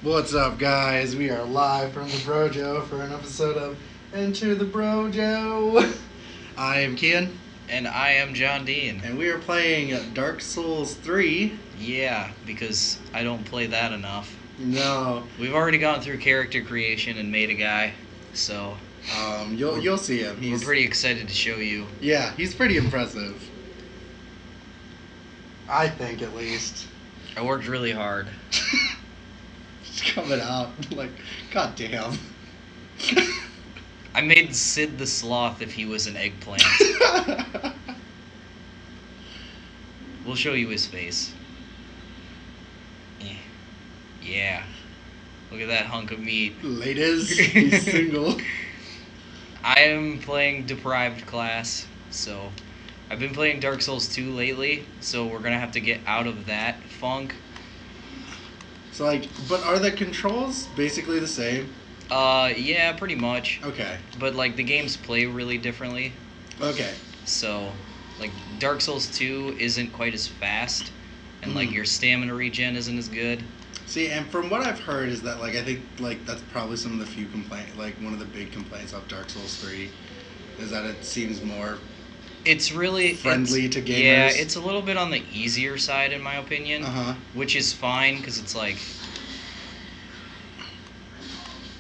What's up, guys? We are live from the Brojo for an episode of Enter the Brojo. I am Kien, And I am John Dean. and we are playing Dark Souls 3. Yeah, because I don't play that enough. No, We've already gone through character creation and made a guy, so you'll see him. we're pretty excited to show you. Yeah, he's pretty impressive. I think, at least. I worked really hard. It's coming out like, goddamn. I made Sid the Sloth if he was an eggplant. We'll show you his face. Yeah. Look at that hunk of meat. Ladies, he's single. I am playing Deprived class, so I've been playing Dark Souls 2 lately, so we're gonna have to get out of that funk. So, but are the controls basically the same? Yeah, pretty much. Okay. But, the games play really differently. Okay. So, Dark Souls 2 isn't quite as fast, and, your stamina regen isn't as good. See, and from what I've heard is that, I think, that's probably some of the few one of the big complaints of Dark Souls 3 is that it seems more It's really... friendly to gamers. Yeah, it's a little bit on the easier side, in my opinion. Uh-huh. Which is fine, because it's,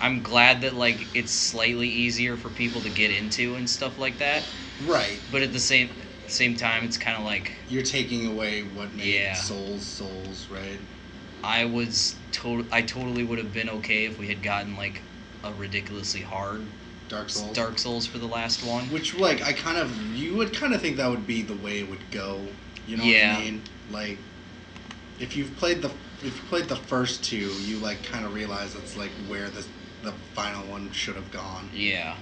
I'm glad that, it's slightly easier for people to get into and stuff like that. Right. But at the same time, it's kind of you're taking away what made Yeah. Souls, right? I totally would have been okay if we had gotten, a ridiculously hard Dark Souls for the last one. Which, you would kind of think that would be the way it would go. You know Yeah. what I mean? If you've played the first two, you, kind of realize that's, where the final one should have gone. Yeah.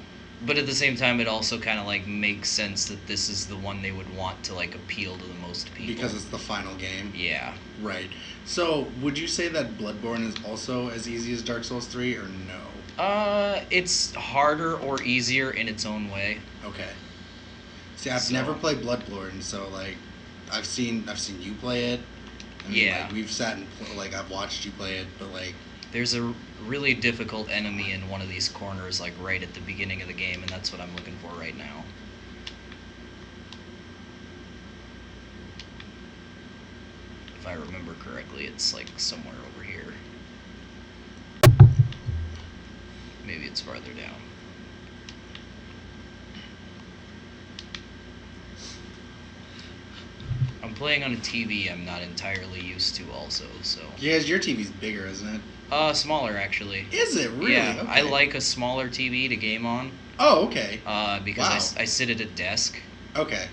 But at the same time, it also kind of, makes sense that this is the one they would want to, appeal to the most people. Because it's the final game. Yeah. Right. So, would you say that Bloodborne is also as easy as Dark Souls 3, or no? It's harder or easier in its own way. Okay. See, I've never played Bloodborne, so, I've seen you play it. I mean, Yeah. we've sat and, I've watched you play it, but, There's a really difficult enemy in one of these corners, right at the beginning of the game, and that's what I'm looking for right now. If I remember correctly, it's, somewhere over here. Maybe it's farther down. I'm playing on a TV I'm not entirely used to also, so... Yeah, your TV's bigger, isn't it? Smaller, actually. Is it? Really? Yeah, Okay. I like a smaller TV to game on. Oh, okay. Because Wow. I sit at a desk, Okay.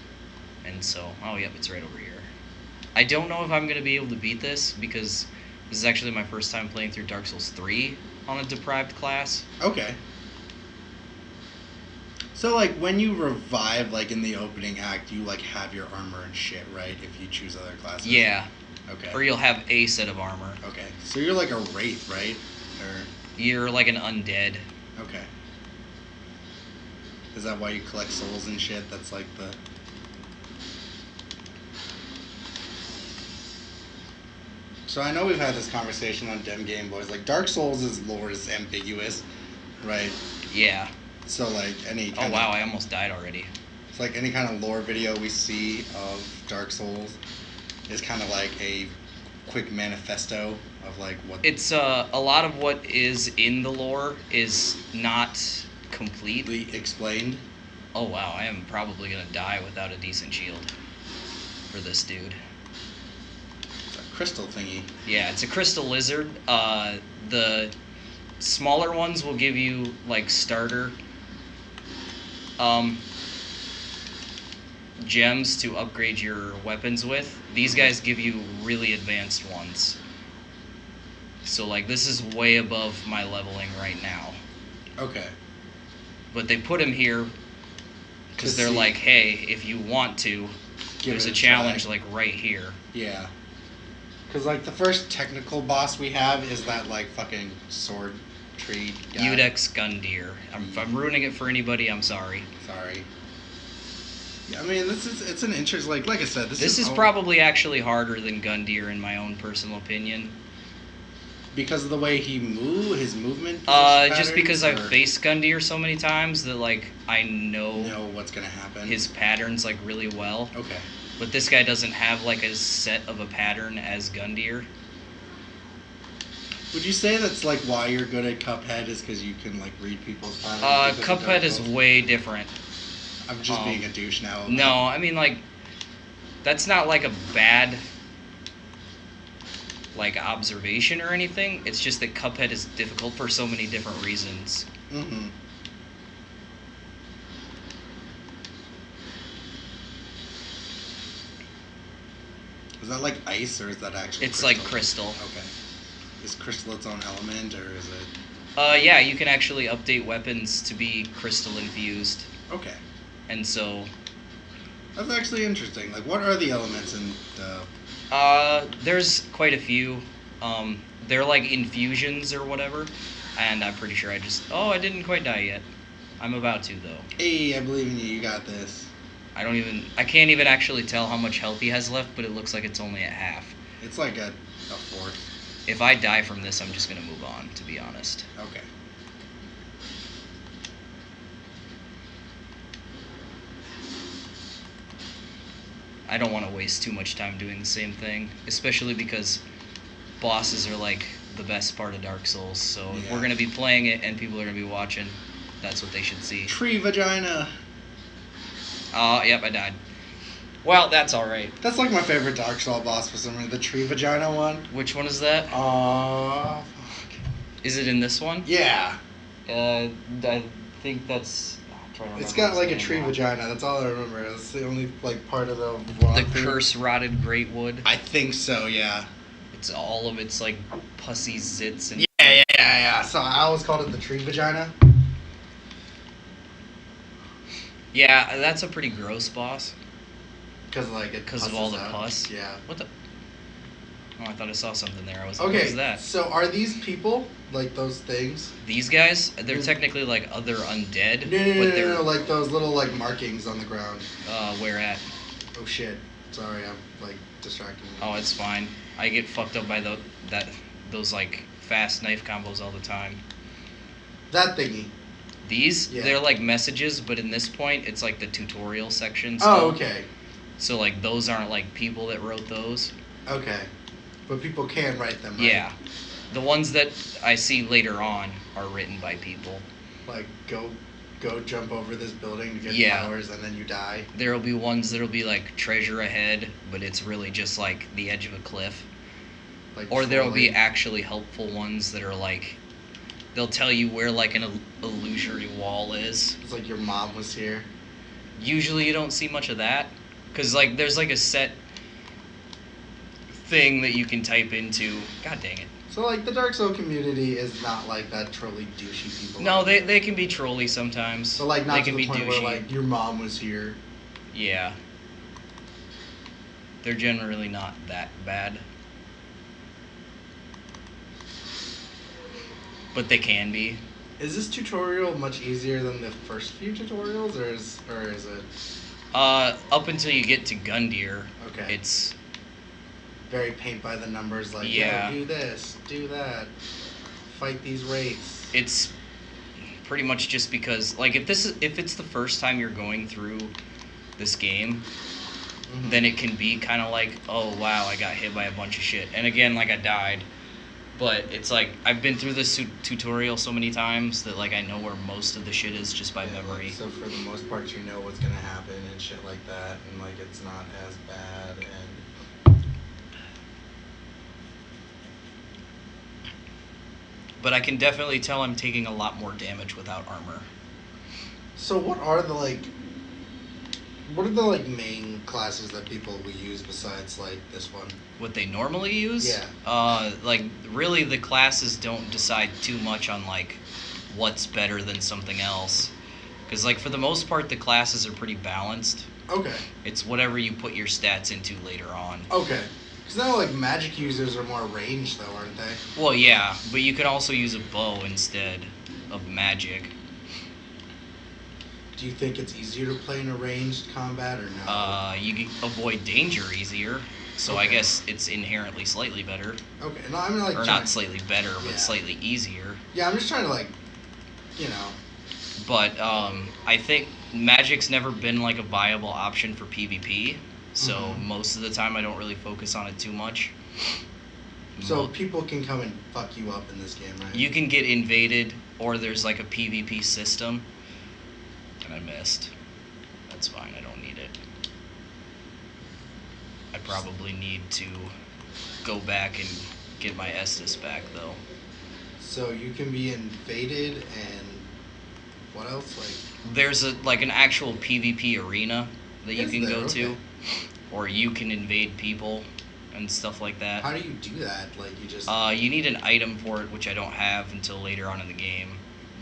and so... Oh, yep, it's right over here. I don't know if I'm going to be able to beat this, because this is actually my first time playing through Dark Souls 3 on a deprived class. Okay. So, when you revive, in the opening act, you, have your armor and shit, right? If you choose other classes? Yeah. Okay. Or you'll have a set of armor. Okay. So you're like a wraith, right? Or... You're like an undead. Okay. Is that why you collect souls and shit? That's the... So I know we've had this conversation on Dem Game Boys. Dark Souls' lore is ambiguous, right? Yeah. So, any Oh, kind wow, of... I almost died already. It's any kind of lore video we see of Dark Souls is kind of a quick manifesto of, what... It's, a lot of what is in the lore is not complete. explained. Oh, wow, I am probably gonna die without a decent shield for this dude. It's a crystal thingy. Yeah, it's a crystal lizard. The smaller ones will give you, starter gems to upgrade your weapons with. These guys give you really advanced ones. So, this is way above my leveling right now. Okay. But they put him here because they're like, hey, if you want to, there's a challenge, right here. Yeah. Because, the first technical boss we have is that, fucking sword tree guy. Udex Gundyr. If I'm ruining it for anybody, I'm sorry. Sorry. Yeah, I mean, it's an interest, like I said, this is probably actually harder than Gundyr in my own personal opinion. Because of the way his movement. Just because I've or faced Gundyr so many times that like I know what's gonna happen. his patterns like really well. Okay. But this guy doesn't have like a set of a pattern as Gundyr. Would you say that's like why you're good at Cuphead is because you can like read people's patterns? Cuphead is way different. I'm just being a douche now. No, I mean like that's not like a bad like observation or anything. It's just that Cuphead is difficult for so many different reasons. Mm-hmm. Is that like ice or is that actually? It's crystal? like crystal. Okay. Is crystal its own element or is it? Yeah, you can actually update weapons to be crystal infused. Okay. And so. That's actually interesting. Like, what are the elements in the? There's quite a few. They're like infusions or whatever, and I'm pretty sure I just. Oh, I didn't quite die yet. I'm about to though. Hey, I believe in you. You got this. I can't even actually tell how much health he has left, but it looks like it's only at half. It's like a fourth. If I die from this, I'm just gonna move on, to be honest. Okay. I don't want to waste too much time doing the same thing, especially because bosses are like the best part of Dark Souls. So if we're gonna be playing it and people are gonna be watching, that's what they should see. Tree vagina. Yep, I died. Well, that's all right. That's like my favorite Dark Souls boss for some reason. The tree vagina one. Which one is that? Fuck. Is it in this one? Yeah. I think that's. It's got like a tree vagina. That's all I remember. That's the only like part of the. The curse rotted great wood. I think so. Yeah. It's all of its like pussy zits and. Yeah. So I always called it the tree vagina. Yeah, that's a pretty gross boss. Because of all the pus. Yeah. What the? Oh, I thought I saw something there. I was okay. What is that? So are these people like those things? These guys? They're technically like other undead. No, like those little like markings on the ground. Where at? Oh shit! Sorry, I'm like distracting you. Oh, it's fine. I get fucked up by those like fast knife combos all the time. That thingy. These? Yeah. They're like messages, but in this point, it's like the tutorial section. Oh, okay. So like those aren't like people that wrote those. Okay. But people can write them, right? Yeah. The ones that I see later on are written by people. Like, go jump over this building to get flowers and then you die. There'll be ones that'll be like treasure ahead, but it's really just like the edge of a cliff. Like or there'll be actually helpful ones that are like, they'll tell you where like an illusory wall is. It's like your mom was here. Usually you don't see much of that. Because like there's like a set thing that you can type into. God dang it. So like the Dark Souls community is not like that trolly douchey people. No, they can be trolly sometimes. So like not they to can the be point douchey. where like your mom was here. Yeah. They're generally not that bad. But they can be. Is this tutorial much easier than the first few tutorials, or is it? Up until you get to Gundyr, okay. It's very paint by the numbers. Like, yeah, do this, do that, fight these wraiths. It's pretty much just because, like, if it's the first time you're going through this game, then it can be kind of like, oh wow, I got hit by a bunch of shit, and again, like I died. But it's like, I've been through this tutorial so many times that like I know where most of the shit is just by memory. So for the most part you know what's gonna happen and shit like that, and like it's not as bad. And but I can definitely tell I'm taking a lot more damage without armor. So what are the main classes that people will use besides like this one? What they normally use? Yeah. Like really the classes don't decide too much on like what's better than something else. Because like for the most part the classes are pretty balanced. Okay. It's whatever you put your stats into later on. Okay. Because now like magic users are more ranged though, aren't they? Well, yeah, but you can also use a bow instead of magic. Do you think it's easier to play in a ranged combat or no? You can avoid danger easier. So I guess it's inherently slightly better. Okay, no, I'm like... Or not slightly better, but Yeah. slightly easier. Yeah, I'm just trying to, like, you know... But I think Magic's never been, like, a viable option for PvP. So most of the time I don't really focus on it too much. So people can come and fuck you up in this game, right? You can get invaded, or there's like a PvP system. And I missed. That's fine, I don't need it. I probably need to go back and get my Estus back, though. So you can be invaded and... What else? Like... There's an actual PvP arena that you can go to. Or you can invade people and stuff like that. How do you do that? Like, you just... you need an item for it, which I don't have until later on in the game.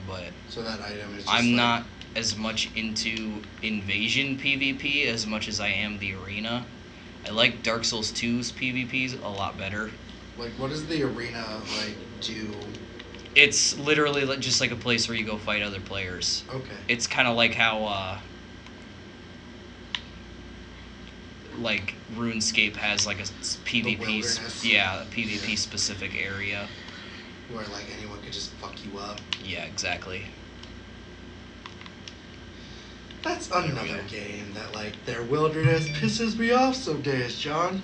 But so that item is just I'm not as much into invasion PvP as much as I am the arena. I like Dark Souls 2's PvPs a lot better. Like, what does the arena, like, do? It's literally just like a place where you go fight other players. Okay. It's kind of like how... like RuneScape has like a PvP, a PvP specific area where like anyone could just fuck you up. Yeah, exactly. That's another game that like their wilderness pisses me off some days, John.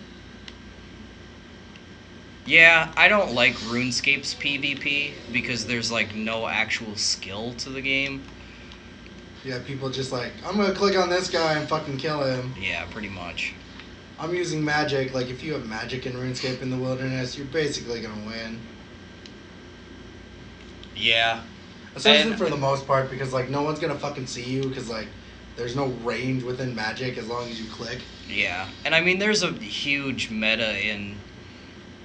Yeah, I don't like RuneScape's PvP because there's like no actual skill to the game. Yeah, people just like, I'm gonna click on this guy and fucking kill him. Yeah, pretty much. I'm using magic. Like, if you have magic in RuneScape in the wilderness, you're basically gonna win. Yeah. Especially for the most part, because, like, no one's gonna fucking see you, because, like, there's no range within magic as long as you click. Yeah. And, I mean, there's a huge meta in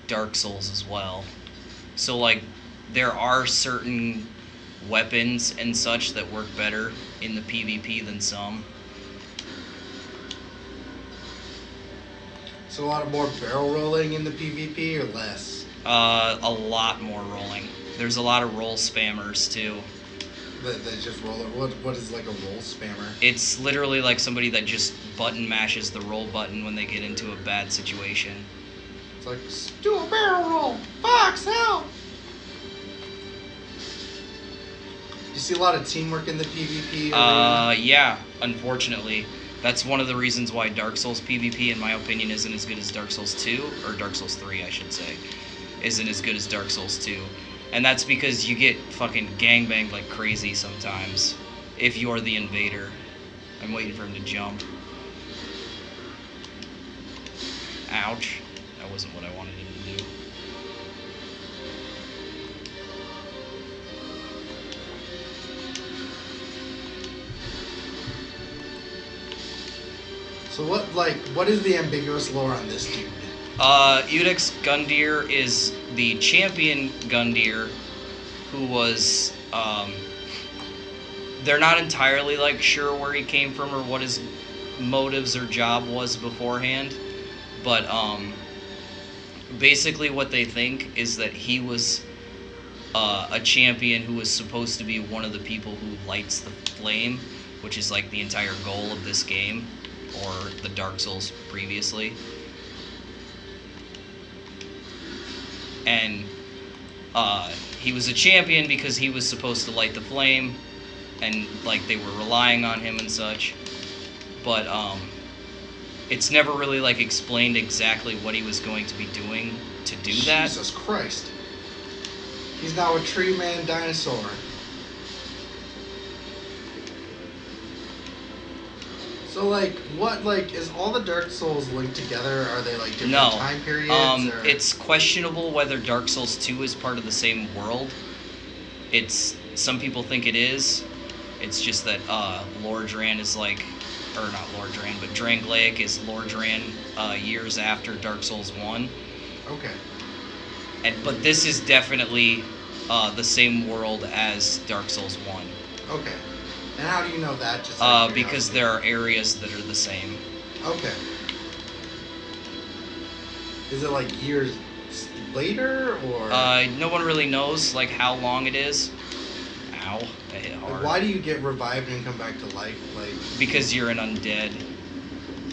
Dark Souls as well. So, like, there are certain weapons and such that work better in the PvP than some. So a lot of more barrel rolling in the PvP or less? A lot more rolling. There's a lot of roll spammers too. They just roll it. What is like a roll spammer? It's literally like somebody that just button mashes the roll button when they get into a bad situation. It's like, do a barrel roll! Fox, help! You see a lot of teamwork in the PvP arena? Yeah, unfortunately. That's one of the reasons why Dark Souls PvP, in my opinion, isn't as good as Dark Souls 2, or Dark Souls 3, I should say, isn't as good as Dark Souls 2. And that's because you get fucking gangbanged like crazy sometimes, if you're the invader. I'm waiting for him to jump. Ouch. That wasn't what I wanted him to do. So what is the ambiguous lore on this dude? Udex Gundyr is the champion Gundyr who was, they're not entirely, like, sure where he came from or what his motives or job was beforehand, but, basically what they think is that he was, a champion who was supposed to be one of the people who lights the flame, which is, like, the entire goal of this game, or the Dark Souls previously. And he was a champion because he was supposed to light the flame, and like they were relying on him and such. But it's never really like explained exactly what he was going to be doing to do that. Jesus Christ! He's now a tree man dinosaur. So, like, what, like, is all the Dark Souls linked together? Are they, like, different time periods? Or? It's questionable whether Dark Souls 2 is part of the same world. Some people think it is. It's just that, Lordran is, like, or not Lordran, but Drangleic is Lordran, years after Dark Souls 1. Okay. But this is definitely, the same world as Dark Souls 1. Okay. And how do you know that? Just because there are areas that are the same. Okay. Is it like years later, or? No one really knows like how long it is. Ow, I hit hard. Like, why do you get revived and come back to life? Like. Because you're an undead.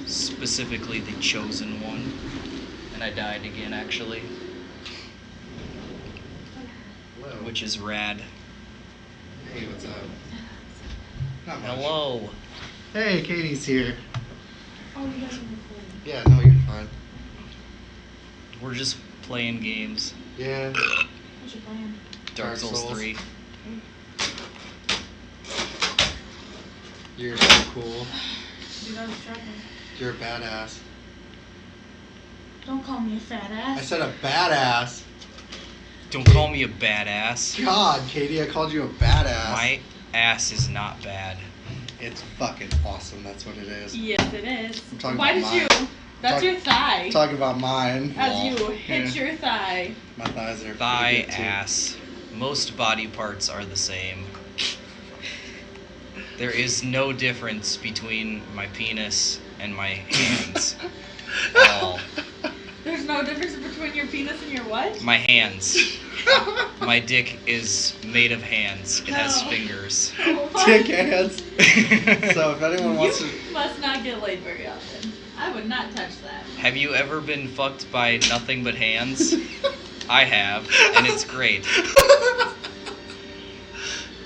Specifically the chosen one. And I died again, actually. Hello. Which is rad. Hey, what's up? Not much. Hello. Hey, Katie's here. Oh, you guys are recording. Yeah, no, you're fine. We're just playing games. Yeah. What's your plan? Dark Souls 3. You're so cool. Dude, I was struggling. You're a badass. Don't call me a fat ass. I said a badass. Don't call me a badass. God, Katie, I called you a badass. My ass is not bad. It's fucking awesome. That's what it is. Yes, it is. I'm talking Why about did mine. you? That's your thigh. Talk about mine. As Lol. you hit Yeah. your thigh. My thighs are Thigh, pretty good, too. ass. Most body parts are the same. There is no difference between my penis and my hands. At all. There's no difference between your penis and your what? My hands. My dick is made of hands. It has No. fingers. What? Dick hands. So if anyone wants to... You must not get laid very often. I would not touch that. Have you ever been fucked by nothing but hands? I have, and it's great.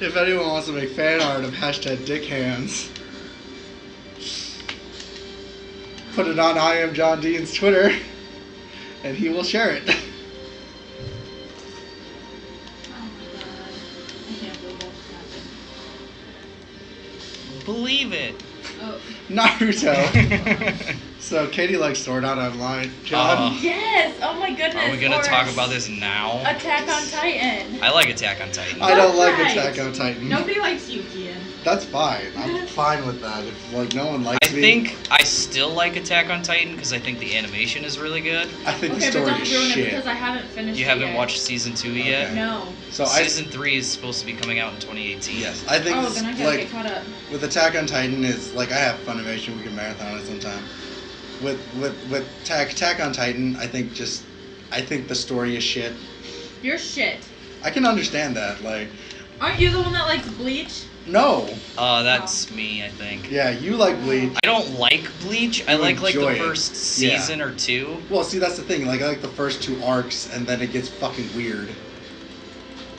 If anyone wants to make fan art of hashtag dick hands, put it on I am John Dean's Twitter, and he will share it. Oh my god. I can't believe that happened. Believe it. Oh. Naruto. So Katie likes Sword Art Online. John? Yes! Oh my goodness. Are we gonna Or talk about this now? Attack on Titan. I like Attack on Titan. I don't like Right. Attack on Titan. Nobody likes you, Kien. That's fine. I'm fine with that. If like no one likes I me, think I still like Attack on Titan because I think the animation is really good. I think Okay, the but story don't is ruin it shit. because I haven't finished You it haven't yet. watched season 2 yet? Okay. No. So Season 3 is supposed to be coming out in 2018. yes, I think Oh, this, then I gotta like get caught up. with Attack on Titan is like I have Funimation. We can marathon it sometime. With Attack on Titan, I think the story is shit. You're shit. I can understand that. Like, Aren't you the one that likes Bleach? no, That's me, I think. yeah, you like Bleach. I don't like Bleach. I You like the enjoy it. first Yeah. season or two. Well, see, that's the thing. Like, I like the first 2 arcs, and then it gets fucking weird.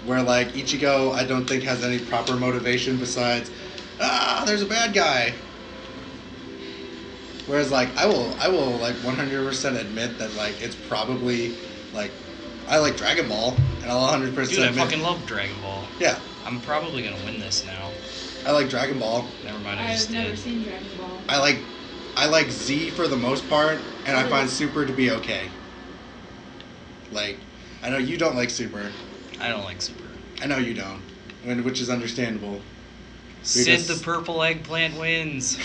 Where like Ichigo, I don't think has any proper motivation besides, there's a bad guy. Whereas like I will like 100% admit that like it's probably like I like Dragon Ball, and I'll 100% Dude, I admit, fucking love Dragon Ball. yeah, I'm probably gonna win this now. I like Dragon Ball. Never mind, I just I've never did. seen Dragon Ball. I like Z for the most part, and I find Super to be okay. Like, I know you don't like Super. I don't like Super. I know you don't, which is understandable. Sid Because- the purple eggplant wins.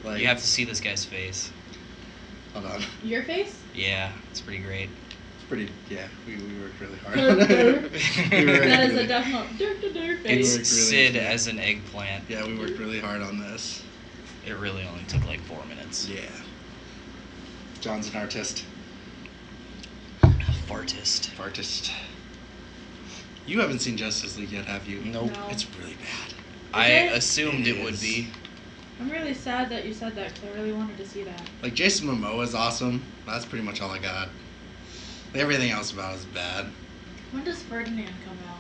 Like, You have to see this guy's face. hold on. Your face? Yeah, it's pretty great. It's pretty. Yeah, we worked really hard. Derp, on it. derp. We worked That is really- a definite dirt It's face. worked really Sid hard. as an eggplant. Yeah, we worked really hard on this. It really only took like 4 minutes. Yeah. John's an artist. Fartist. Artist. You haven't seen Justice League yet, have you? Nope. No. It's really bad. I it? assumed it would It be. I'm really sad that you said that because I really wanted to see that. Like, Jason Momoa is awesome. That's pretty much all I got. Everything else about it is bad. When does Ferdinand come out?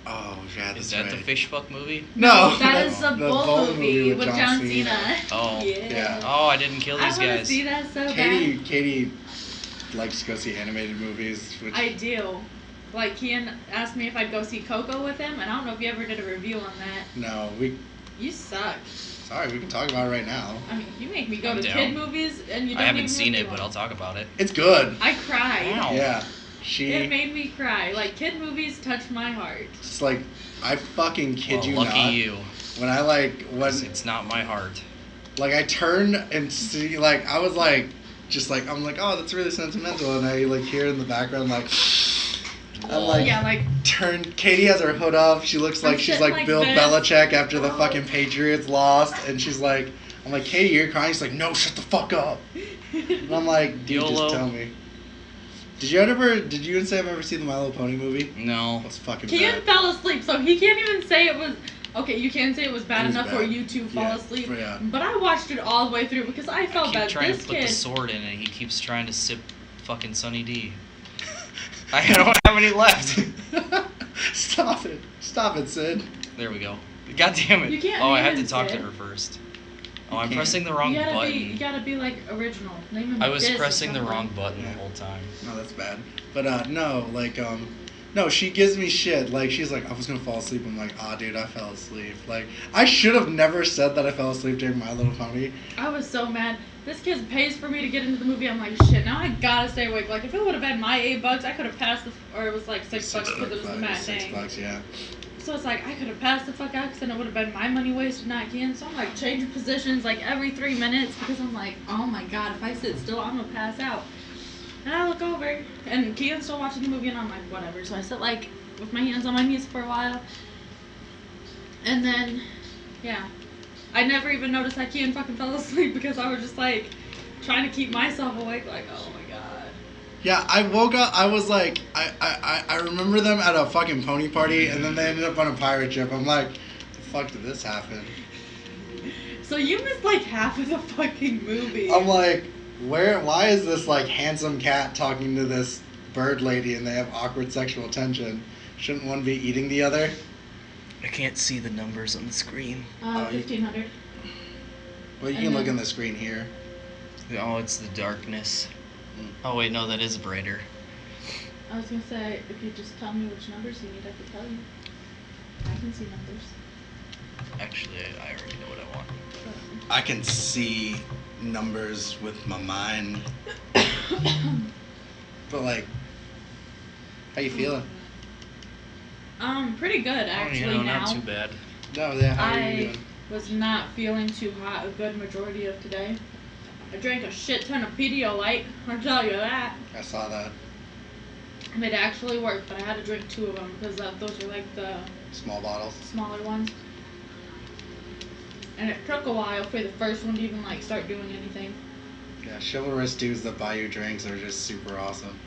Oh, yeah, that's Is that right. the fish fuck movie? No! That is the The Bull Bull movie with John Cena. Oh. Yeah. Oh, I didn't kill I these want to guys. see that so Katie likes to go see animated movies, which... bad. I do. Like, Kien asked me if I'd go see Coco with him, and I don't know if you ever did a review on that. No, You suck. Sorry, we can talk about it right now. I mean, you make me go I'm to down. kid movies, and you don't I haven't even seen review it, but them. I'll talk about it. It's good. I cried. Ow. Yeah. It She... made me cry. Like, kid movies touch my heart. It's like, I fucking kid Well, you lucky not. you. When I like, when... It's not my heart. Like, I turned and see, like, I was like, just like, I'm like, oh, that's really sentimental. And I, like, hear in the background, like, I'm like, Yeah, like, Katie has her hood up. She looks I'm like she's sitting like like Bill this. Belichick after the Oh. fucking Patriots lost. And she's like, I'm like, Katie, you're crying. She's like, no, shut the fuck up. And I'm like, dude, YOLO. just tell me. Did you and Sam ever see the My Little Pony movie? No. It's fucking Kien bad. fell asleep, so he can't even say it was Okay, you can't say it was bad It was enough bad. for you to fall Yeah, asleep. yeah. But I watched it all the way through because I I felt keep bad. trying This to put kid. the sword in it. He keeps trying to sip fucking Sunny D. I don't have any left. Stop it. Stop it, Sid. There we go. God damn it. You can't Oh, I name had to him, talk to Sid. her first. Oh, You I'm can't. pressing the wrong You button. gotta be like original. Name him I was this or pressing the something. wrong button the Yeah. whole time. No, that's bad. But no, like no, she gives me shit. Like she's like, I was gonna fall asleep. I'm like, dude, I fell asleep. Like I should have never said that I fell asleep during My Little Pony. I was so mad. This kid pays for me to get into the movie. I'm like, shit, now I gotta stay awake. Like, if it would have been my $8, I could have passed the, or it was like $6 because it was the matinee. $6, yeah. So it's like, I could have passed the fuck out because then it would have been my money wasted, not Kian. So I'm like changing positions like every 3 minutes because I'm like, oh my god, if I sit still, I'm gonna pass out. And I look over, and Kian's still watching the movie, and I'm like, whatever. So I sit like with my hands on my knees for a while. And then, yeah. I never even noticed that Kien fucking fell asleep because I was just like trying to keep myself awake, like, oh my god. Yeah, I woke up. I was like, I remember them at a fucking pony party, and then they ended up on a pirate ship. I'm like, the fuck did this happen? So you missed like half of the fucking movie. I'm like, why is this like handsome cat talking to this bird lady, and they have awkward sexual tension? Shouldn't one be eating the other? I can't see the numbers on the screen. 1500. Well, you And can look then- in the screen here. Oh, it's the darkness. Oh wait, no, that is brighter. I was gonna say, if you just tell me which numbers you need, I could tell you. I can see numbers. Actually, I already know what I want. I can see numbers with my mind. But like, how you feeling? Pretty good actually Oh, you know, now. not too bad. No, yeah, how are you I doing? was not feeling too hot a good majority of today. I drank a shit ton of Pedialyte, I'll tell you that. I saw that. And it actually worked, but I had to drink 2 of them because those are like the Small bottles. smaller ones. And it took a while for the first one to even like start doing anything. Yeah, chivalrous dudes that buy you drinks are just super awesome.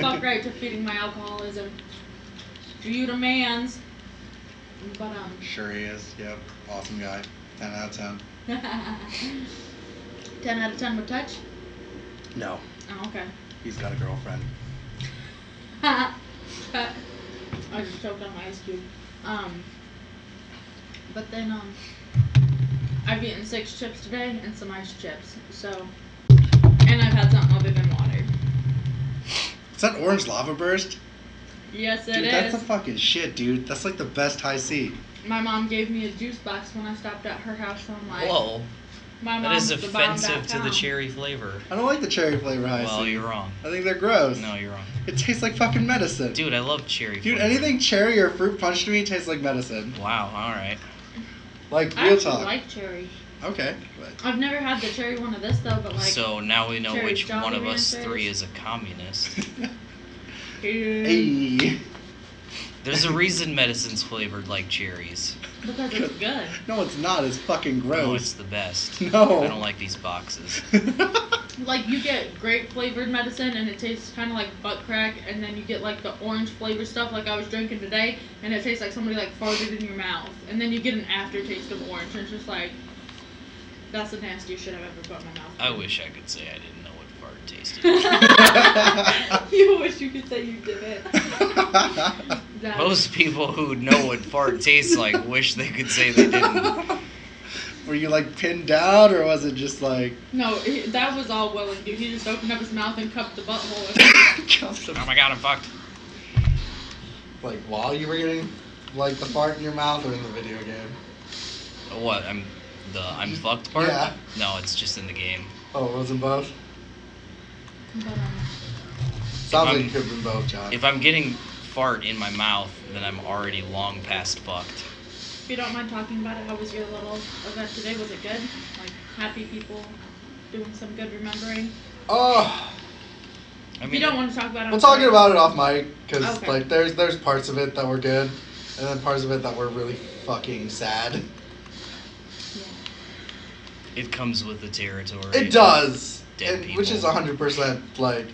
Fuck right to feeding my alcoholism. Do you the mans? But Sure he is. Yep. Awesome guy. 10 out of 10. 10 out of 10 with touch? No. Oh, okay. He's got a girlfriend. I just choked on my ice cube. But then I've eaten 6 chips today and some ice chips. So, and I've had something other than water. Is that orange lava burst? Yes, it Dude, is. that's the fucking shit, dude. That's like the best high C. My mom gave me a juice box when I stopped at her house. So I'm like, Whoa, my that mom's is the bomb offensive to the .com. cherry flavor. I don't like the cherry flavor high Well, C. you're wrong. I think they're gross. No, you're wrong. It tastes like fucking medicine. Dude, I love cherry Dude, flavor. anything cherry or fruit punch to me tastes like medicine. Wow, alright. Like, I real actually talk. like cherry. Okay. But I've never had the cherry one of this though, but like. So now we know cherry which one Jolly of us Ranchers. 3 is a communist. hey. There's a reason medicine's flavored like cherries. Because it's good. No, it's not. It's fucking No, it's gross. the best. No. I don't like these boxes. Like you get grape flavored medicine and it tastes kind of like butt crack, and then you get like the orange flavored stuff like I was drinking today, and it tastes like somebody like farted in your mouth, and then you get an aftertaste of orange, and it's just like that's the nastiest shit I've ever put in my mouth. I wish I could say I didn't know what fart tasted like. You wish you could say you didn't. That- Most people who know what fart tastes like wish they could say they didn't. Were you like pinned down, or was it just like? No, that was all well and good. He just opened up his mouth and cupped the butthole. Oh my god, I'm fucked. Like while you were getting like the fart in your mouth, or in the video game? What? I'm fucked part? Yeah. No, it's just in the game. Oh, it wasn't both. But, Sounds like I'm- it could have been both, John. If I'm getting fart in my mouth, then I'm already long past fucked. if you don't mind talking about it, how was your little event today? Was it good? Like happy people doing some good remembering? Oh, I If you don't want to talk about it, we're talking about it off mic because Okay. like there's parts of it that were good, and then parts of it that were really fucking sad. Yeah. It comes with the territory. It does, Dead and, which is people. 100% like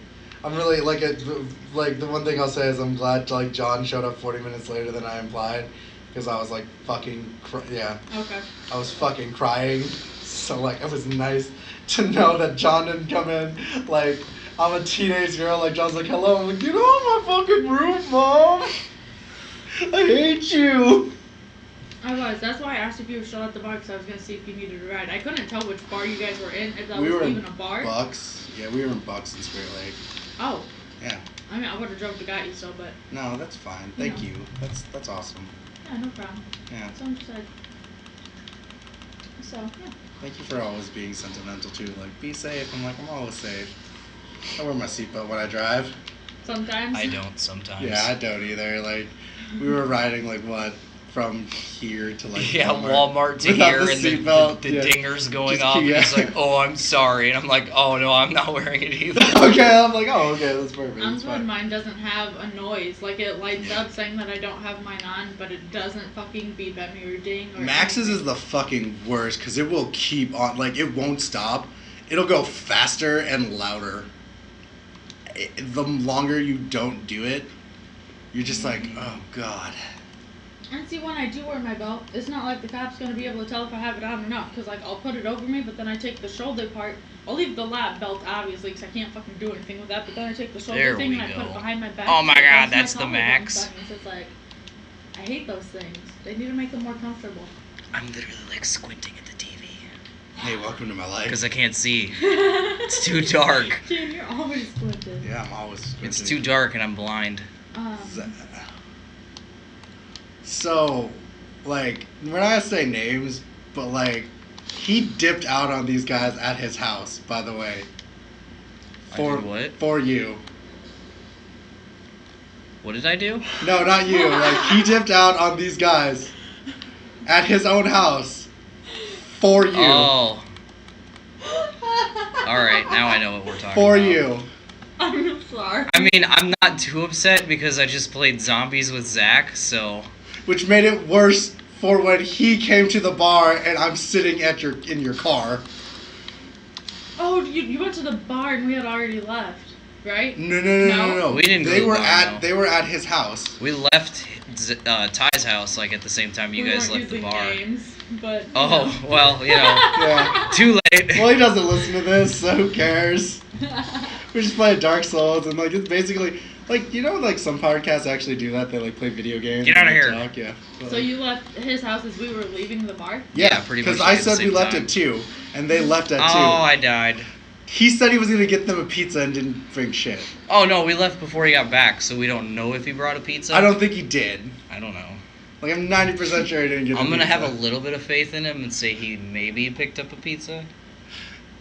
I'm really like the one thing I'll say is I'm glad like John showed up 40 minutes later than I implied, because I was like fucking Okay. I was fucking crying. So like it was nice to know that John didn't come in like I'm a teenage girl. Like John's like, hello. I'm like, get off my fucking roof, Mom. I hate you. I was. That's why I asked if you were still at the bar, because I was going to see if you needed a ride. I couldn't tell which bar you guys were in, if that We was were even in a bar. Bucks. Yeah, we were in Bucks in Spirit Lake. Oh. Yeah. I mean, I would have drove to got you still, but... No, that's fine. Thank you. That's awesome. Yeah, no problem. Yeah. So I'm just like... So, yeah. Thank you for always being sentimental too. Like, be safe. I'm like, I'm always safe. I wear my seatbelt when I drive. Sometimes. I don't sometimes. Yeah, I don't either. Like, we were riding like what? From here to like Walmart to without here, the and seatbelt. the Yeah. dingers going Just- off. yeah. And he's like, "Oh, I'm sorry," and I'm like, "Oh no, I'm not wearing it either." Okay, I'm like, oh, okay, that's perfect. I'm That's glad fine. mine doesn't have a noise. Like, it lights Yeah. up saying that I don't have mine on, but it doesn't fucking beep at me or ding or Max's anything. is the fucking worst because it will keep on. Like, it won't stop. It'll go faster and louder. The longer you don't do it, you're just like, oh god. And see, when I do wear my belt, it's not like the cop's going to be able to tell if I have it on or not. Because, like, I'll put it over me, but then I take the shoulder part. I'll leave the lap belt, obviously, because I can't fucking do anything with that. But then I take the shoulder There thing we and I put go. it behind my back. Oh my so it God, helps my that's the collarbone Max. buttons. It's like, I hate those things. They need to make them more comfortable. I'm literally like squinting at the TV Hey, welcome to my life. because I can't see. It's too dark. Kien, you're always squinted. Yeah, I'm always. It's too dark and I'm blind. So, like, we're not gonna say names, but like, he dipped out on these guys at his house. By the way. I did what? For you. What did I do? No, not you. Like, he dipped out on these guys at his own house for you. Oh. All right, now I know what we're talking For about. you. I'm sorry. I mean, I'm not too upset because I just played zombies with Zach, so Which made it worse for when he came to the bar and I'm sitting at in your car. Oh, you went to the bar and we had already left, right? No. We didn't go They to were the bar, at no. They were at his house. we left Ty's house like at the same time you We guys weren't left the using bar. names, but you Oh, know. well, you know, Yeah. too late. Well, he doesn't listen to this, so who cares? We just play Dark Souls, and like it's basically like, you know, like some podcasts actually do that. They like play video games. Get and outta they here. talk, yeah. So you left his house as we were leaving the bar? Yeah, pretty much Because I at the said we same left time. at 2, and they left at 2. Oh, I died. He said he was gonna get them a pizza and didn't bring shit. Oh no, we left before he got back, so we don't know if he brought a pizza. I don't think he did. I don't know. Like, I'm 90% sure he didn't get. I'm a gonna pizza. have a little bit of faith in him and say he maybe picked up a pizza.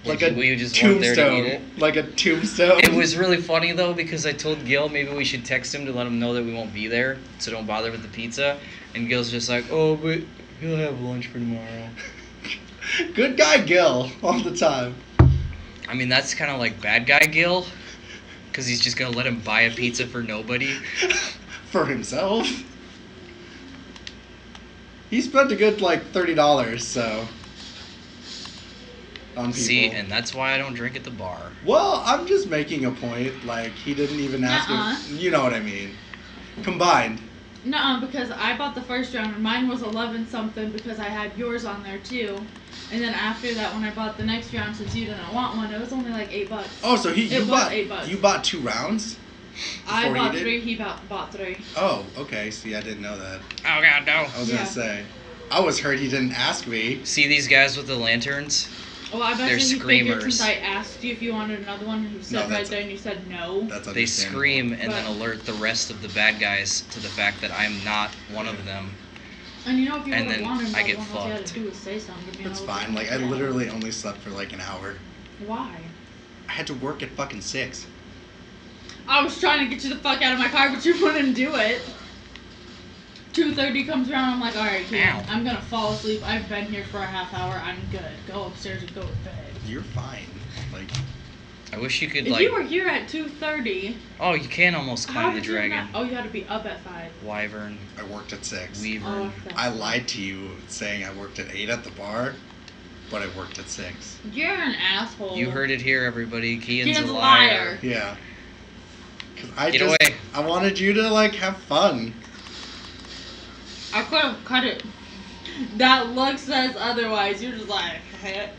like a we just weren't there to eat it. Like a tombstone. It was really funny though because I told Gil maybe we should text him to let him know that we won't be there, so don't bother with the pizza. And Gil's just like, "Oh, but he'll have lunch for tomorrow." Good guy Gil all the time. I mean, that's kind of like bad guy Gil, because he's just gonna let him buy a pizza for nobody. For himself. He spent a good like $30, so. On people. See, and that's why I don't drink at the bar. Well, I'm just making a point. Like, he didn't even ask Nuh-uh. him. You know what I mean. Combined. No, because I bought the first round and mine was 11 something because I had yours on there too. And then after that, when I bought the next round, since you didn't want one, it was only like $8. Oh, so It you was bought $8. you bought 2 rounds? I before he bought did? 3, he bought 3. Oh, okay. See, I didn't know that. Oh god, no. I was Yeah. gonna say. I was hurt he didn't ask me. See these guys with the lanterns? Well, I bet They're you he figured screamers. since I asked you if you wanted another one, and you said right that's- there, and you said no. That's They understandable. scream and then But- alert the rest of the bad guys to the fact that I'm not one of them. And you know, if you And would have then wanted I another get one, all you had fucked. to do was say something to me. and That's I would've fine. been Like, I yeah. literally only slept for like an hour. Why? I had to work at fucking 6. I was trying to get you the fuck out of my car, but you wouldn't do it. 2:30 comes around, I'm like, alright, Ow. I'm gonna fall asleep. I've been here for a half hour. I'm good. Go upstairs and go to bed. You're fine. Like, I wish you could If like. you were here at 2:30, Oh, you can almost how climb the did you dragon. not? Oh, you had to be up at 5. Wyvern, I worked at 6. Weaver. Oh, I lied to you saying I worked at 8 at the bar, but I worked at 6. You're an asshole. You heard it here, everybody. Kien's Kien's a a liar. liar. Yeah. Cause Get away. I wanted you to like have fun. I could have cut it. That look says otherwise. You're just like, hey.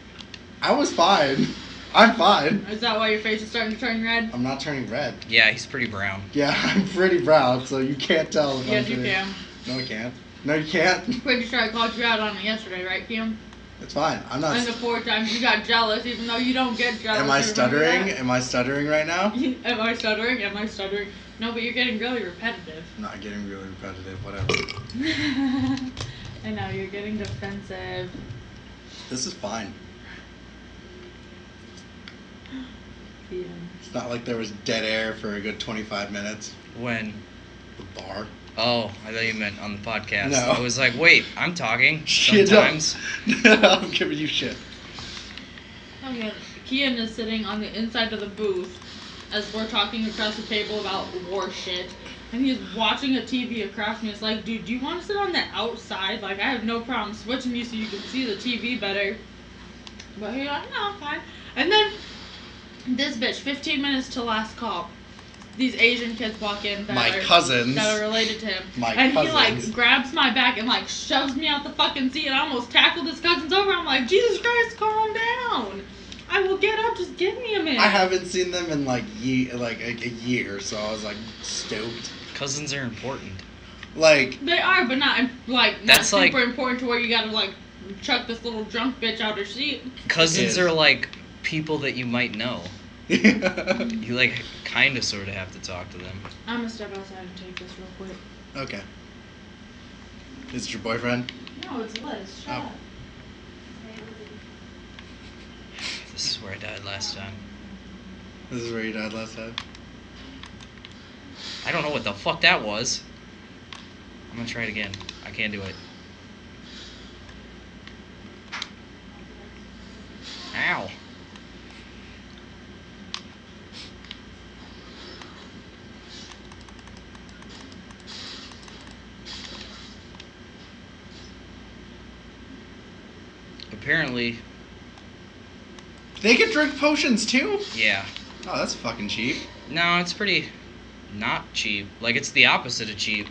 I was fine. I'm fine. Is that why your face is starting to turn red? I'm not turning red. Yeah, he's pretty brown. Yeah, I'm pretty brown, so you can't tell. If Yes, I'm you turning- can. No, I can't. No, you can't. Pretty sure I called you out on it yesterday, right, Kim? It's fine. I'm not. And the 4 times you got jealous, even though you don't get jealous. Am I You remember stuttering? that? Am I stuttering right now? Am I stuttering? Am I stuttering? No, but you're getting really repetitive. I'm not getting really repetitive. Whatever. I know, you're getting defensive. This is fine. Yeah. It's not like there was dead air for a good 25 minutes. When? The bar. Oh, I thought you meant on the podcast. No. I was like, wait, I'm talking Shit, sometimes. I'm giving you shit. Oh yeah, Kien is sitting on the inside of the booth as we're talking across the table about war shit. And he's watching a TV across me. It's like, dude, do you want to sit on the outside? Like, I have no problem switching you so you can see the TV better. But he's like, no, I'm fine. And then this bitch, 15 minutes to last call. These Asian kids walk in that cousins. that are related to him. My and cousins. he like grabs my back and like shoves me out the fucking seat and I almost tackled his cousins over. I'm like, Jesus Christ, calm down. I will get up, just give me a minute. I haven't seen them in like a year, so I was like stoked. Cousins are important. Like They are, but not like not That's super like- important to where you gotta like chuck this little drunk bitch out her seat. Cousins is. are like people that you might know. You like kind of sort of have to talk to them. I'm gonna step outside and take this real quick. Okay. Is it your boyfriend? No, it's Liz. Shut Oh. up. This is where I died last time. This is where you died last time. I don't know what the fuck that was. I'm gonna try it again. I can't do it. Ow. Apparently, They can drink potions too? yeah. Oh, that's fucking cheap. No, it's pretty not cheap. Like, it's the opposite of cheap.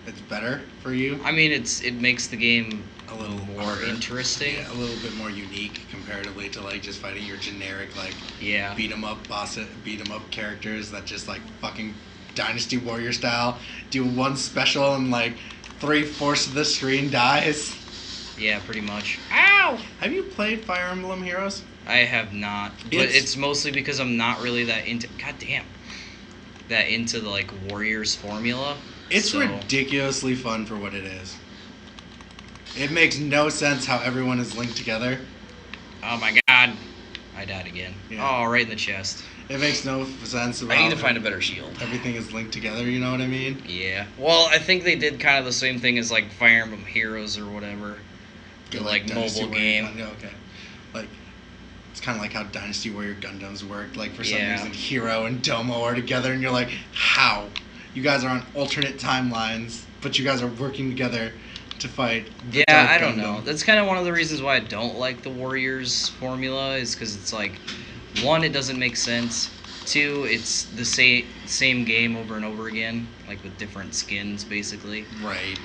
It's better for you. I mean, it makes the game A little more harder. interesting. Yeah, a little bit more unique comparatively to like just fighting your generic like Yeah. beat 'em up characters that just like fucking Dynasty Warrior style do one special and like 3/4 of the screen dies. Yeah, pretty much. Ow! Have you played Fire Emblem Heroes? I have not, but it's mostly because I'm not really that into. God damn. That into the like Warriors formula. It's so- ridiculously fun for what it is. It makes no sense how everyone is linked together. Oh my god. I died again. Yeah. Oh, right in the chest. It makes no sense about I need to find a better shield. everything is linked together, you know what I mean? Yeah. Well, I think they did kind of the same thing as like Fire Emblem Heroes or whatever. The like Dynasty mobile Warrior game. Gundam, okay. Like, it's kind of like how Dynasty Warrior Gundams worked. Like, for some Yeah. reason, Hero and Domo are together, and you're like, how? You guys are on alternate timelines, but you guys are working together to fight. the Yeah, Dark I don't Gundam. know. That's kind of one of the reasons why I don't like the Warriors formula is because it's like, one, it doesn't make sense. Two, it's the same game over and over again, like with different skins, basically. Right.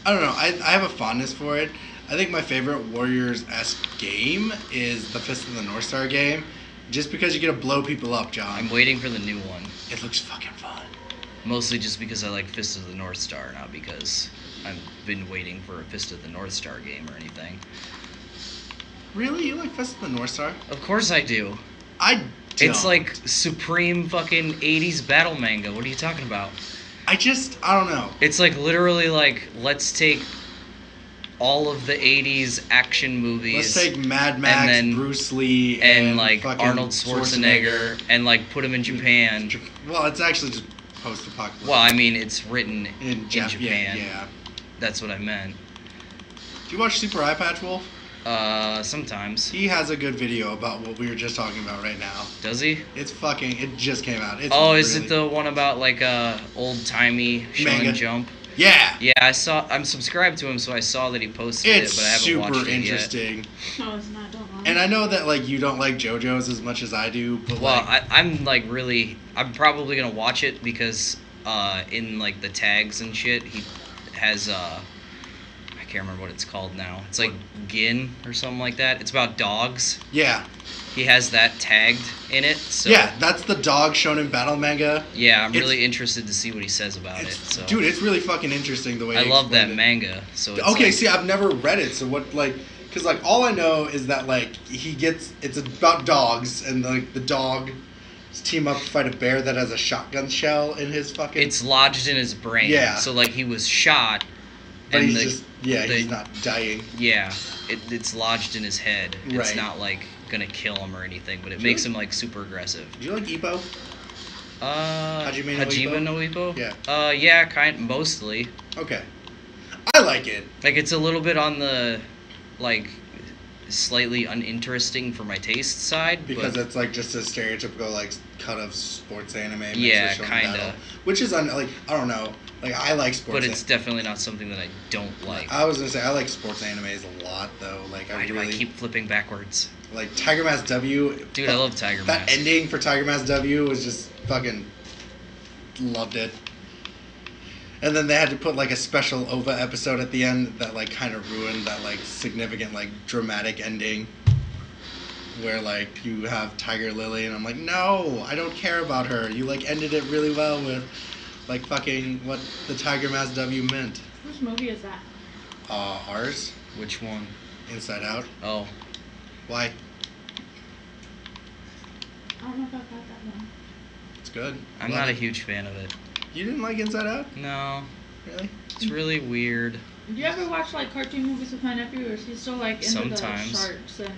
I don't know. I have a fondness for it. I think my favorite Warriors-esque game is the Fist of the North Star game, just because you get to blow people up, John. I'm waiting for the new one. It looks fucking fun. Mostly just because I like Fist of the North Star, not because I've been waiting for a Fist of the North Star game or anything. Really? You like Fist of the North Star? Of course I do. I don't. It's like supreme fucking 80s battle manga. What are you talking about? I don't know. It's like literally like, let's take all of the 80s action movies. Let's take Mad Max, then- Bruce Lee, and like fucking Arnold Schwarzenegger and like put him in Japan. Well, it's actually just post-apocalyptic. Well, I mean, it's written in Japan. Japan. Yeah. That's what I meant. Do you watch Super Eye Patch Wolf? Sometimes. He has a good video about what we were just talking about right now. Does he? It's fucking. It just came out. It's Oh, is really- it the one about like old timey Manga. Shonen Jump? Yeah. Yeah, I saw. I'm subscribed to him, so I saw that he posted It's it, but I haven't super watched it yet. interesting. No, it's not. Don't lie. And I know that like you don't like JoJo's as much as I do, but Well, like, I'm probably gonna watch it because in like the tags and shit, he has I can't remember what it's called now. It's like Gin or something like that. It's about dogs. yeah. He has that tagged in it. So Yeah, that's the dog shonen battle manga. yeah, I'm really interested to see what he says about it. So Dude, it's really fucking interesting the way I he love that explained it. manga. So it's Okay, like, see, I've never read it, so what, like, because, like, all I know is that, like, it's about dogs, and, like, the dog team up to fight a bear that has a shotgun shell in his fucking... it's lodged in his brain. Yeah. So like he was shot, But and he's he's not dying. Yeah, it's lodged in his head. It's Right. not like gonna kill him or anything, but it Do makes you- him like super aggressive. Do you like Ippo? Hajime no Ippo? Yeah. Yeah, mostly. Okay. I like it. Like it's a little bit on the like slightly uninteresting for my taste side, Because but it's, like, just a stereotypical, like, cut of sports anime. mixed Yeah, with shonen kinda. battle, which is, like, I don't know. Like, I like sports but it's definitely not something that I don't like. I was gonna say, I like sports animes a lot, though. Like, Why do I keep flipping backwards? Like, Tiger Mask W. Dude, I love Tiger That Mask. ending for Tiger Mask W was just fucking... Loved it. And then they had to put, like, a special OVA episode at the end that, like, kind of ruined that, like, significant, like, dramatic ending. Where, like, you have Tiger Lily, and I'm like, no, I don't care about her. You, like, ended it really well with, like, fucking what the Tiger Mask W meant. Whose movie is that? Ours? Which one? Inside Out. Oh, Why? I don't know if I've got that one. It's good. I'm Love not a it. huge fan of it. You didn't like Inside Out? No, Really? it's really weird. Do you ever watch like cartoon movies with my nephew, or is he still like into Sometimes. the sharks and?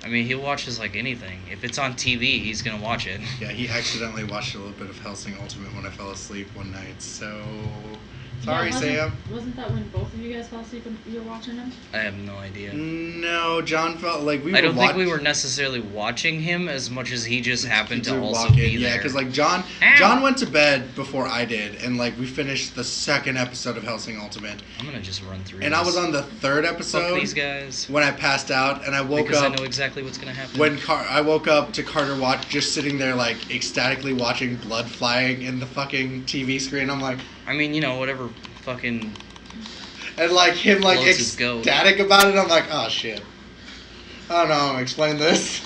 I mean, he watches like anything. If it's on TV, he's gonna watch it. Yeah, he accidentally watched a little bit of Hellsing Ultimate when I fell asleep one night, so... Sorry, Yeah, Sam. Wasn't that when both of you guys fell asleep and you were watching them? I have no idea. No, John felt like we were I don't think we were necessarily watching him as much as he just happened to also walk be in. Yeah, there. because like John Ow. went to bed before I did, and like we finished the second episode of Hellsing Ultimate, I'm gonna just run through. and I was on the third Fuck episode these guys. when I passed out, and I woke Because up I know exactly what's gonna happen. when I woke up to Carter Watch just sitting there like ecstatically watching blood flying in the fucking TV screen. I'm like, I mean, you know, whatever fucking. and like him like Floats his goat. ecstatic about it. I'm like, oh shit. I don't know how to explain this.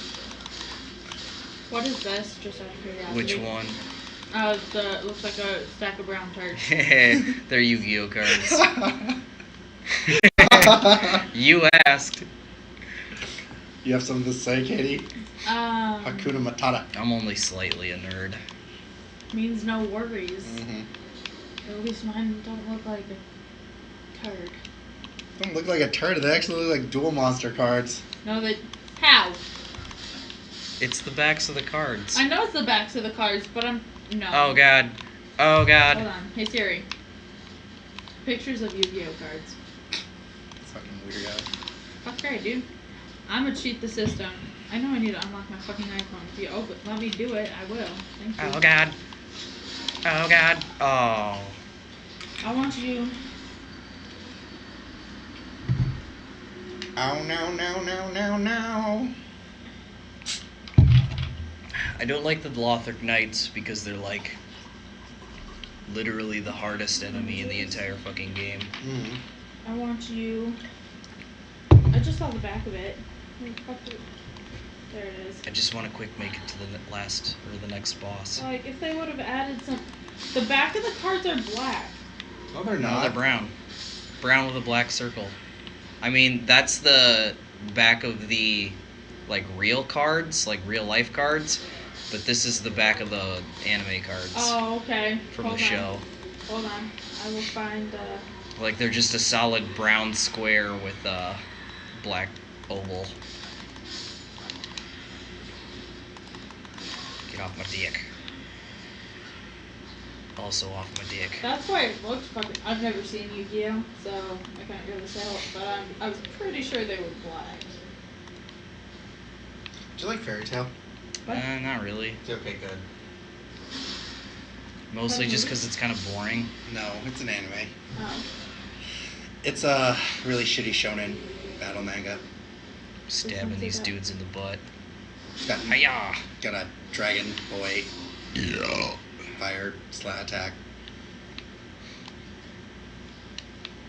What is this? Just out of curiosity. Which one? The looks like a stack of brown turds. They're Yu-Gi-Oh cards. You asked. You have something to say, Katy? Um, Hakuna Matata. I'm only slightly a nerd. means no worries. Mm-hmm. At least mine don't look like a turd. Don't look like a turd. They actually look like dual monster cards. No, they. How? It's the backs of the cards. I know it's the backs of the cards, but I'm no. Oh god. Oh Hold god. on. Hey Siri. Pictures of Yu-Gi-Oh cards. Fucking weird guy. Okay, dude. I'm gonna cheat the system. I know I need to unlock my fucking iPhone. If you let me do it, I will. Thank you. Oh god. Oh god. Oh. I want you. Oh no. I don't like the Lothric Knights because they're like literally the hardest enemy in the entire fucking game. Mm-hmm. I want you. I just saw the back of it. There it is. I just want to quick make it to the last or the next boss. Like, if they would have added some. The back of the cards are black. No, they're No, not. they're brown. Brown with a black circle. I mean, that's the back of the like real cards, like real life cards, but this is the back of the anime cards Oh, okay. from Hold the on. show. Hold on. I will find. Like they're just a solid brown square with a black oval. Get off my dick. Also off my dick. That's why it looks fucking. I've never seen Yu-Gi-Oh, so I can't really say, but I was pretty sure they were black. Do you like Fairy Tail? What? Not really. Okay, good. Mostly just because it's kind of boring. No, it's an anime. Oh. It's a really shitty shonen battle manga. stabbing these dudes in the butt. Got, Hiya! got a dragon boy. Yeah. Fire slat attack.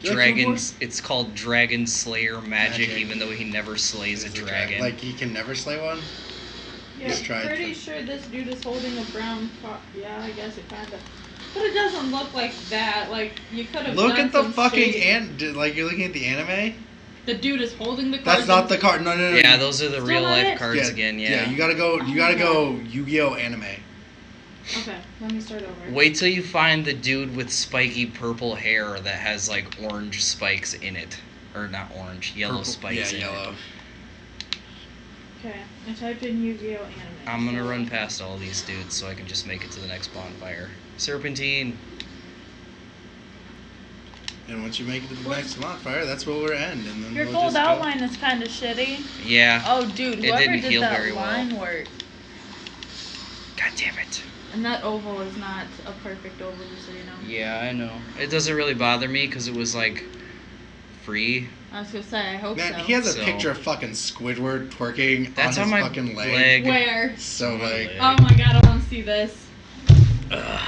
Dragons. It's called Dragon Slayer magic, Magic. even though he never slays a He's dragon. Like he can never slay one. Yeah, Just try it. pretty sure this dude is holding a brown car. Yeah, I guess it kinda. But it doesn't look like that. Like, you could have Look done at the some fucking shading. like you're looking at the anime. The dude is holding the card. That's not the card. No. Yeah, those are the Still real not life it? cards again. Yeah. You gotta go. You gotta go. Yu-Gi-Oh anime. Okay, let me start over. Wait till you find the dude with spiky purple hair that has like orange spikes in it, or not orange, yellow Purple- spikes in yellow. it. Okay, I typed in Yu-Gi-Oh anime. I'm gonna run past all these dudes so I can just make it to the next bonfire. Serpentine. And once you make it to the next bonfire, that's where we'll end. And then Your we'll gold just outline is kind of shitty. Yeah. Oh, dude, It whoever didn't did heal that very well. line work. God damn it. And that oval is not a perfect oval, just so you know. Yeah, I know. It doesn't really bother me because it was like free. I was gonna say, I hope Man, so. he has a So- picture of fucking Squidward twerking That's on on his my fucking leg. Where? So My like, leg. Oh my god, I want to see this. Ugh.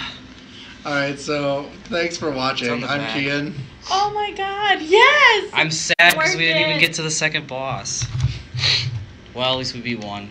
all right. So thanks for It's on watching. the I'm back. Kien. Oh my god, yes! I'm sad because we didn't even Worth get to the second boss. Well, at least we beat one.